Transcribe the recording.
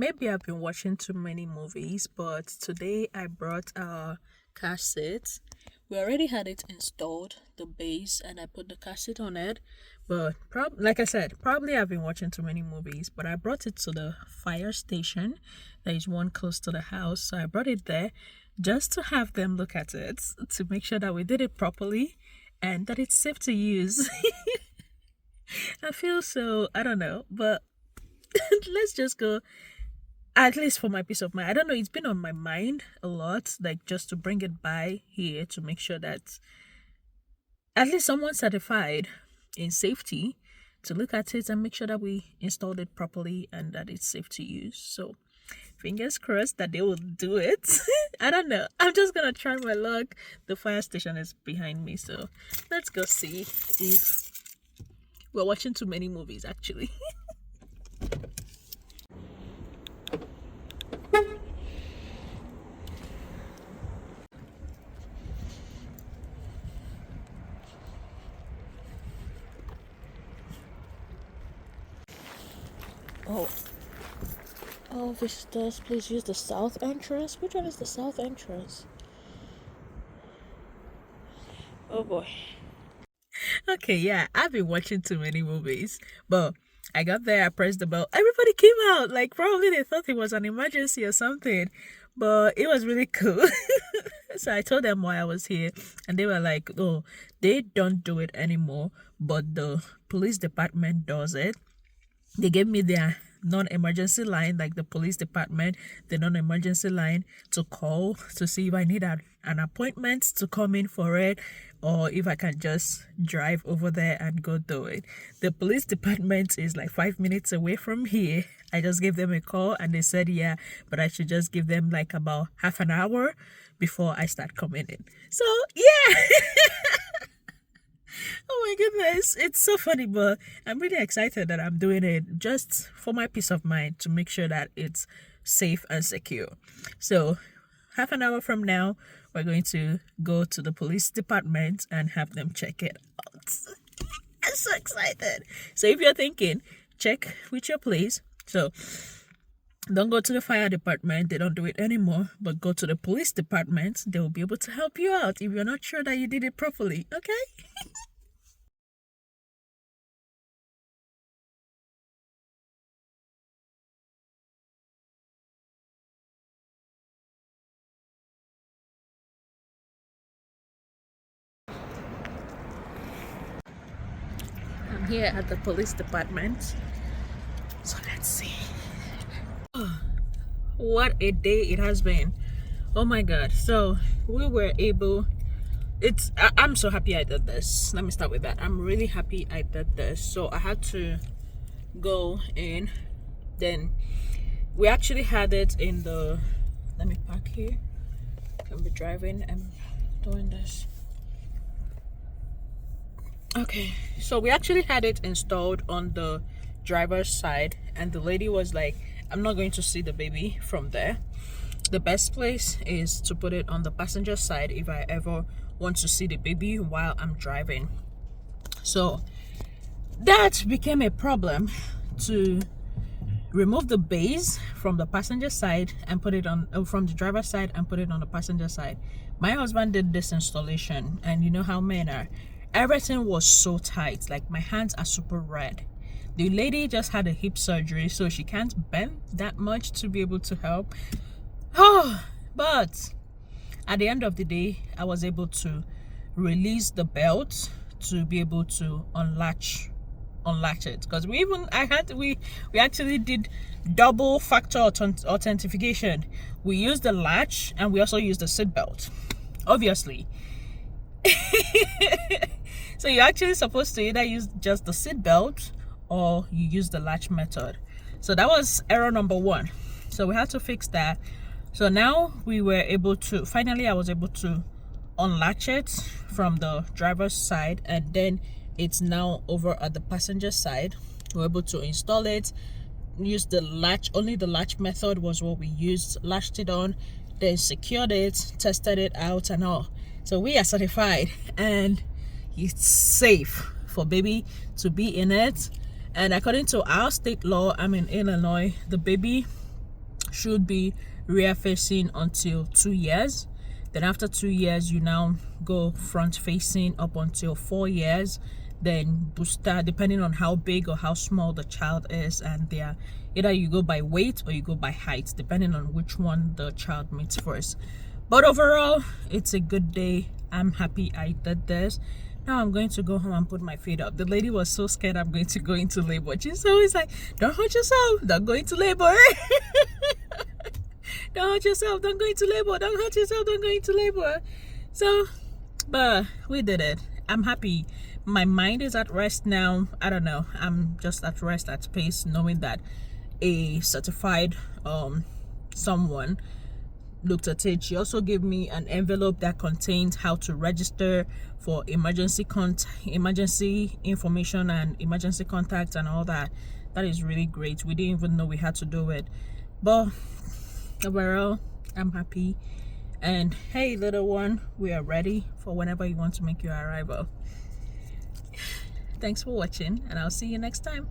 maybe I've been watching too many movies, but today I brought our cassette. We already had it installed, the base, and I put the cassette on it. But like I said, probably I've been watching too many movies, but I brought it to the fire station. There is one close to the house, so I brought it there just to have them look at it to make sure that we did it properly and that it's safe to use. I feel so, I don't know, but let's just go, at least for my peace of mind. I don't know, it's been on my mind a lot, like just to bring it by here to make sure that at least someone certified in safety to look at it and make sure that we installed it properly and that it's safe to use. So fingers crossed that they will do it. I don't know, I'm just gonna try my luck. The fire station is behind me, so let's go see if we're watching too many movies actually. Oh, visitors, please use the south entrance. Which one is the south entrance? Oh boy. Okay, yeah, I've been watching too many movies, but I got there, I pressed the bell, everybody came out. Like, probably they thought it was an emergency or something, but it was really cool. So I told them why I was here, and they were like, oh, they don't do it anymore, but the police department does it. They gave me their non-emergency line, like the police department, the non-emergency line to call to see if I need an appointment to come in for it, or if I can just drive over there and go do it. The police department is like 5 minutes away from here. I just gave them a call and they said yeah, but I should just give them like about half an hour before I start coming in. So yeah. Oh my goodness, it's so funny, but I'm really excited that I'm doing it just for my peace of mind to make sure that it's safe and secure. So, half an hour from now, we're going to go to the police department and have them check it out. I'm so excited. So, if you're thinking, check with your police. So, don't go to the fire department, they don't do it anymore, but go to the police department. They will be able to help you out if you're not sure that you did it properly, okay? I'm here at the police department. So let's see. Oh, what a day it has been. Oh my god. So we were able, I'm so happy I did this. Let me start with that. I'm really happy I did this. So I had to go in. Then we actually had it in the, let me park here. I'll be driving and doing this. Okay, so we actually had it installed on the driver's side, and the lady was like, I'm not going to see the baby from there. The best place is to put it on the passenger side if I ever want to see the baby while I'm driving. So that became a problem, to remove the base from the passenger side and put it on from the driver's side and put it on the passenger side. My husband did this installation, and you know how men are. Everything was so tight, like my hands are super red. The lady just had a hip surgery, so she can't bend that much to be able to help. Oh, but at the end of the day, I was able to release the belt to be able to unlatch it, because we actually did double factor authentication. We used the latch and we also used the seat belt, obviously. So you're actually supposed to either use just the seat belt or you use the latch method. So that was error number one. So we had to fix that. So now we were able to, finally I was able to unlatch it from the driver's side, and then it's now over at the passenger side. We're able to install it, use the latch. Only the latch method was what we used. Latched it on, then secured it, tested it out and all. So we are certified and it's safe for baby to be in it. And according to our state law, I'm in Illinois, the baby should be rear facing until 2 years. Then after 2 years, you now go front facing up until 4 years. Then booster, depending on how big or how small the child is, and they are either you go by weight or you go by height, depending on which one the child meets first. But overall, it's a good day. I'm happy I did this. Now I'm going to go home and put my feet up. The lady was so scared I'm going to go into labor. She's always like, don't hurt yourself, don't go into labor. Don't hurt yourself, don't go into labor. Don't hurt yourself, don't go into labor. So, but we did it. I'm happy. My mind is at rest now. I don't know. I'm just at rest, at peace, knowing that a certified someone looked at it. She also gave me an envelope that contains how to register for emergency information and emergency contact and all that. That is really great. We didn't even know we had to do it, but overall, I'm happy. And hey, little one, we are ready for whenever you want to make your arrival. Thanks for watching, and I'll see you next time.